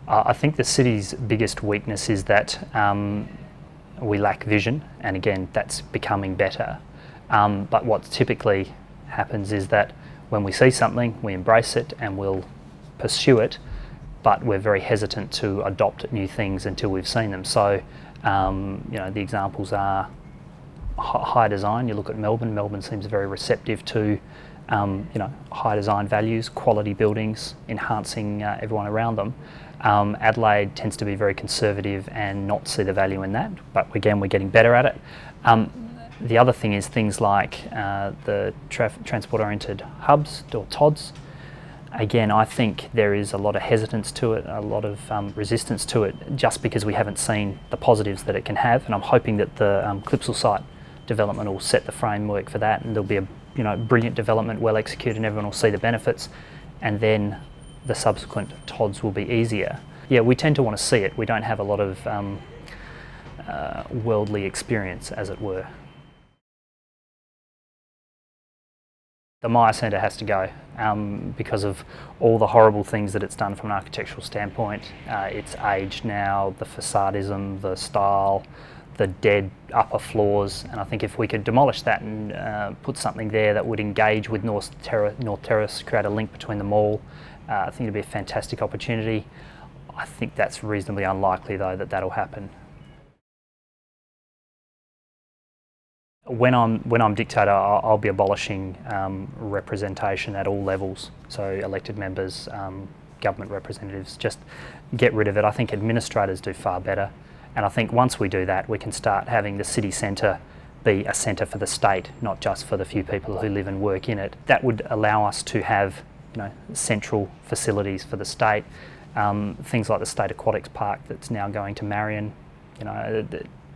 I think the city's biggest weakness is that we lack vision, and again, that's becoming better. But what typically happens is that when we see something, we embrace it and we'll pursue it, but we're very hesitant to adopt new things until we've seen them. So, the examples are high design. You look at Melbourne. Melbourne seems very receptive to, high design values, quality buildings, enhancing everyone around them. Adelaide tends to be very conservative and not see the value in that, but again, we're getting better at it. The other thing is things like the transport-oriented hubs, or TODs. Again, I think there is a lot of hesitance to it, a lot of resistance to it, just because we haven't seen the positives that it can have, and I'm hoping that the Clipsal site development will set the framework for that, and there'll be a brilliant development, well executed, and everyone will see the benefits, and then the subsequent TODs will be easier. Yeah, we tend to want to see it. We don't have a lot of worldly experience, as it were. The Myer Centre has to go because of all the horrible things that it's done from an architectural standpoint. It's aged now, the facadism, the style, the dead upper floors, and I think if we could demolish that and put something there that would engage with North Terrace, create a link between the mall, I think it'd be a fantastic opportunity. I think that's reasonably unlikely though that that'll happen. When I'm dictator, I'll be abolishing representation at all levels. So elected members, government representatives, just get rid of it. I think administrators do far better. And I think once we do that, we can start having the city centre be a centre for the state, not just for the few people who live and work in it. That would allow us to have central facilities for the state. Things like the State Aquatics Park that's now going to Marion,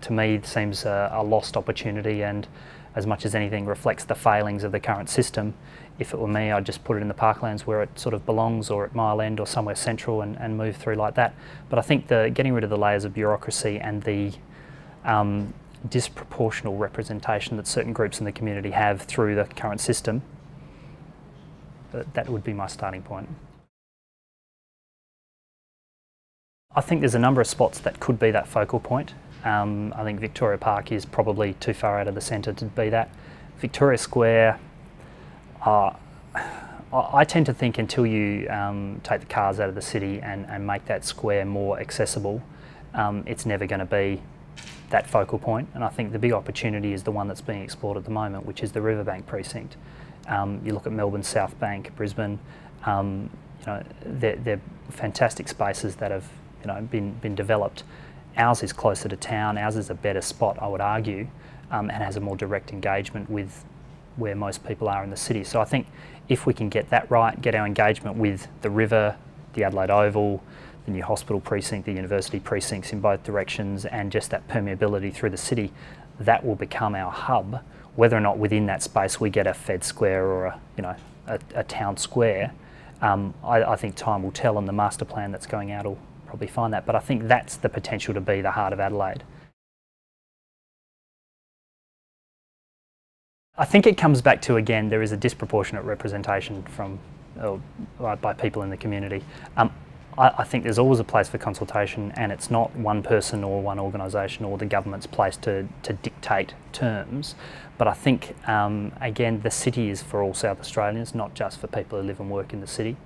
to me it seems a lost opportunity, and as much as anything reflects the failings of the current system. If it were me, I'd just put it in the parklands where it sort of belongs, or at Mile End or somewhere central, and move through like that. But I think getting rid of the layers of bureaucracy and the disproportional representation that certain groups in the community have through the current system, that would be my starting point. I think there's a number of spots that could be that focal point. I think Victoria Park is probably too far out of the centre to be that. Victoria Square, I tend to think until you take the cars out of the city and make that square more accessible, it's never going to be that focal point. And I think the big opportunity is the one that's being explored at the moment, which is the Riverbank precinct. You look at Melbourne South Bank, Brisbane, they're fantastic spaces that have been developed. Ours is closer to town, ours is a better spot, I would argue, and has a more direct engagement with where most people are in the city. So I think if we can get that right, get our engagement with the river, the Adelaide Oval, the new hospital precinct, the university precincts in both directions, and just that permeability through the city, that will become our hub. Whether or not within that space we get a Fed Square or a town square, I think time will tell, and the master plan that's going out will probably find that. But I think that's the potential to be the heart of Adelaide. I think it comes back to, again, there is a disproportionate representation by people in the community. I think there's always a place for consultation, and it's not one person or one organisation or the government's place to dictate terms. But I think, again, the city is for all South Australians, not just for people who live and work in the city.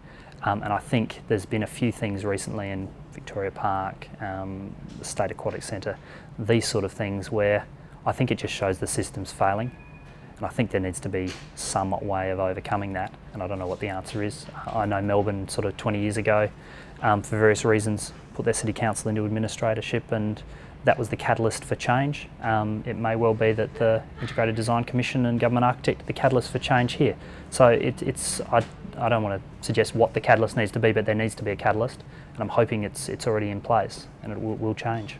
And I think there's been a few things recently in Victoria Park, the State Aquatics Centre, these sort of things where I think it just shows the system's failing. And I think there needs to be some way of overcoming that, and I don't know what the answer is. I know Melbourne sort of 20 years ago, for various reasons, put their city council into administratorship, and that was the catalyst for change. It may well be that the Integrated Design Commission and Government Architect are the catalyst for change here. So I don't want to suggest what the catalyst needs to be, but there needs to be a catalyst, and I'm hoping it's already in place and it will change.